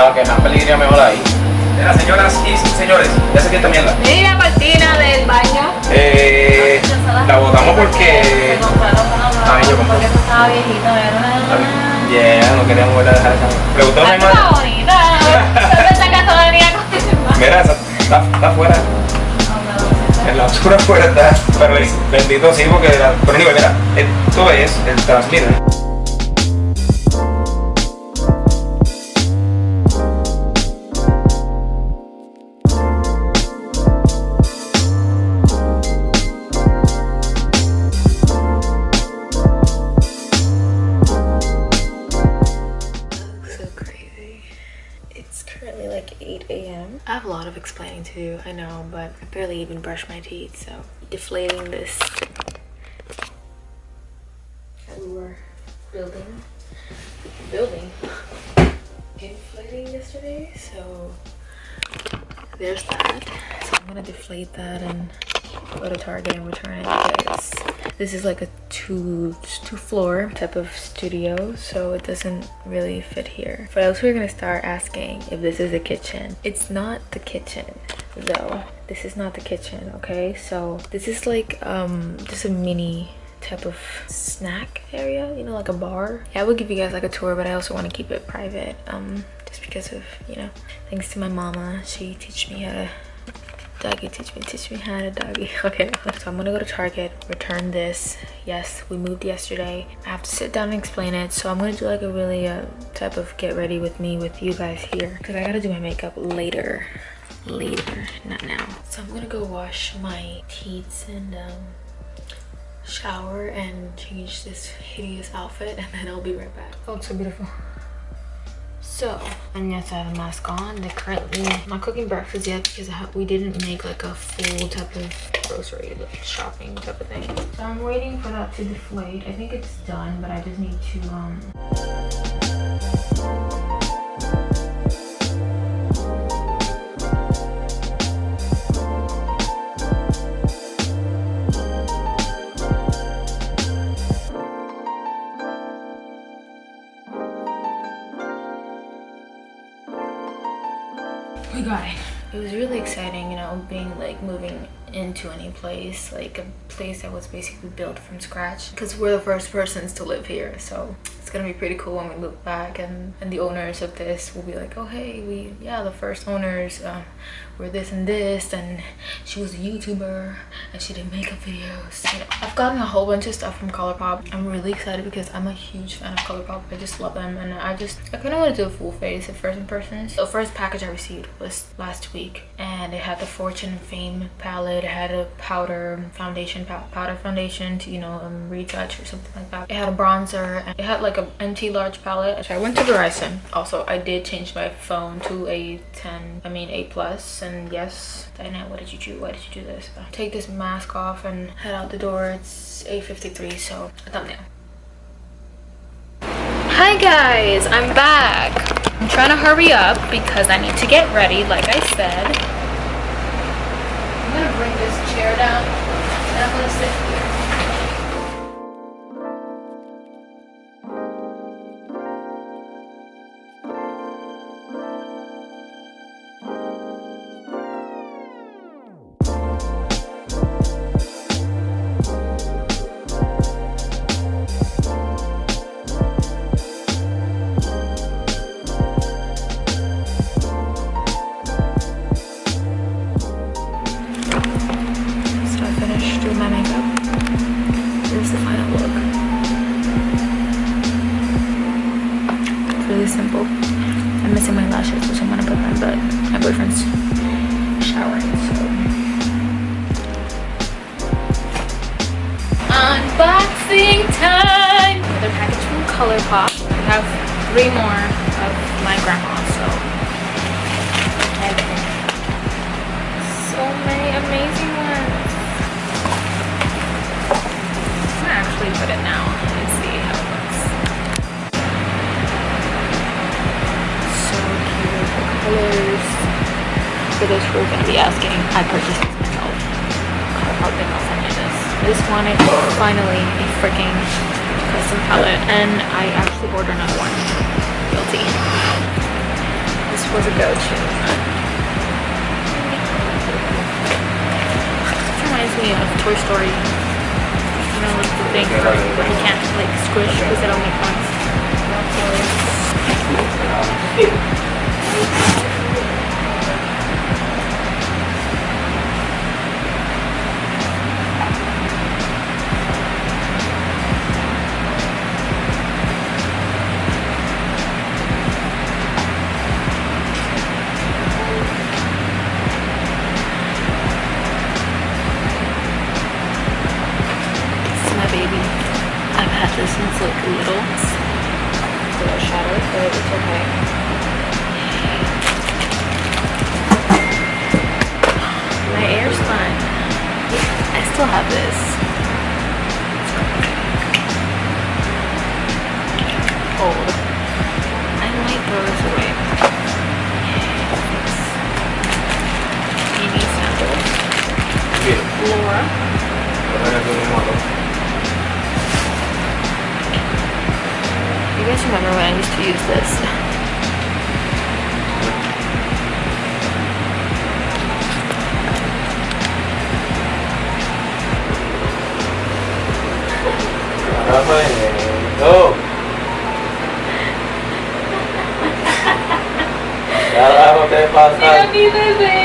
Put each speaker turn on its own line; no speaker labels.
para que más peligro mejor ahí. Mira, señoras y señores, ya se esta mierda.
Mira la cortina del baño.
La botamos porque...
Porque esto estaba viejito, ¿verdad?
Yeah, no queríamos volver a dejar esa. Preguntó a mi madre.
Está bonita. Esa casa venía con...
Mira, está afuera. En la oscura afuera está. Pero bendito sí, porque... Pero anyway, mira, esto es el transmitter.
I have a lot of explaining to do, I know, but I barely even brush my teeth, so deflating this. We were building, inflating yesterday, so there's that. So I'm gonna deflate that and go to Target and return it because this is like a two floor type of studio, so it doesn't really fit here. For those who are gonna start asking if this is a kitchen, it's not the kitchen though. This is not the kitchen, okay? So this is like just a mini type of snack area, you know, like a bar. Yeah, I would give you guys like a tour, but I also want to keep it private, just because of, you know, thanks to my mama. She teach me how to doggy, teach me how to doggy. Okay, so I'm gonna go to Target, return this. Yes, we moved yesterday. I have to sit down and explain it, so I'm gonna do like a really type of get ready with me with you guys here, because I gotta do my makeup later, not now. So I'm gonna go wash my teeth and shower and change this hideous outfit, and then I'll be right back. Oh, it's so beautiful. So, and yes, I have a mask on. They're currently not cooking breakfast yet because we didn't make like a full type of grocery like shopping type of thing. So I'm waiting for that to deflate. I think it's done, but I just need to we got it. It was really exciting, you know, being like moving into a new place, like a place that was basically built from scratch, because we're the first persons to live here, so it's gonna be pretty cool when we look back and the owners of this will be like, oh hey, the first owners were this and this, and she was a YouTuber and she did makeup videos. You know, I've gotten a whole bunch of stuff from Colourpop. I'm really excited because I'm a huge fan of Colourpop. I just love them, and I kind of want to do a full face of first impressions. The first package I received was last week, and it had the Fortune and Fame palette. It had a powder foundation to, you know, retouch or something like that. It had a bronzer, and it had like a NT large palette. So I went to Verizon. Also, I did change my phone to a 8 plus. And yes, Dayannette, what did you do? Why did you do this? Take this mask off and head out the door. It's 8:53, so a thumbnail. Hi guys, I'm back. I'm trying to hurry up because I need to get ready, like I said. I'm gonna bring this chair down and I'm gonna sit here. Simple. I'm missing my lashes, which I'm gonna put them, but my boyfriend's showering, so. Unboxing time! Another package from Colourpop. I have 3 more of my grandma, so. I have so many amazing ones. I'm gonna actually put it now and see how it looks. Colors. For those who are going to be asking, I purchased this myself. Colourpop did not send me this. This one is finally a freaking custom palette, and I actually ordered another one. Guilty. This was a go-to. Reminds me of Toy Story. You know, like the thing where you can't like squish because it'll make noise. Baby, I've had this since like little. It's a little shattered, but it's okay. My air's fun. I still have this. Old. I might throw this away. Amy sandals. Laura. You guys remember when I used to use this?
Carajo, ¿qué pasa?
Mira mi bebé.